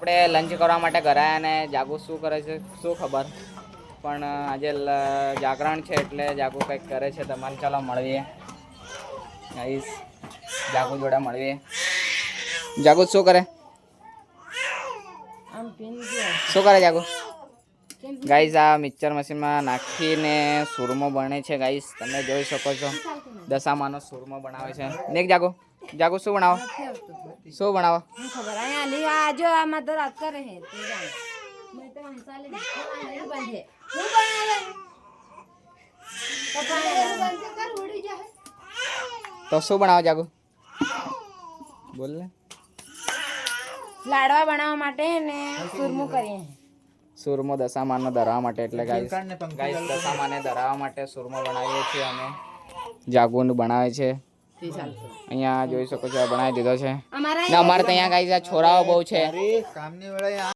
આપણે લંચ કરવા માટે ઘરે આવ્યા ને જાગુ શું કરે છે શું ખબર, પણ આજે જાગરણ છે એટલે જાગુ કંઈક કરે છે. તમારે ચાલો મળીએ ગાઈસ, જાગુ જોડે મળીએ. જાગુ શું કરે, શું કરે જાગુ? ગાઈસ આ મિક્સર મશીનમાં નાખીને સુરમો બને છે ગાઈસ, તમે જોઈ શકો છો. દશામાનો સુરમો બનાવે છે. નેક જાગુ, જાગુ શું બનાવો, શું બનાવો? ખબર અહીંયા આજો આમાં તો રાત કરે હે મેં તો હંસાલે નહીં બંધે હું બનાવે કર ઉડી જાય તો શું બનાવો જાગુ, બોલ ને. લાડવા બનાવવા માટે ને સુરમું કરીએ. સુરમો દશામાને ધરાવવા માટે, એટલે ગાઈસ દશામાને ધરાવવા માટે સુરમો બનાવીએ છીએ અમે. જાગુનું બનાવે છે અહીંયા જોઈ શકો છો, બનાવી દીધો છે. ને અમારે તો અહીંયા ગાઈસ આ છોરાઓ બહુ છે.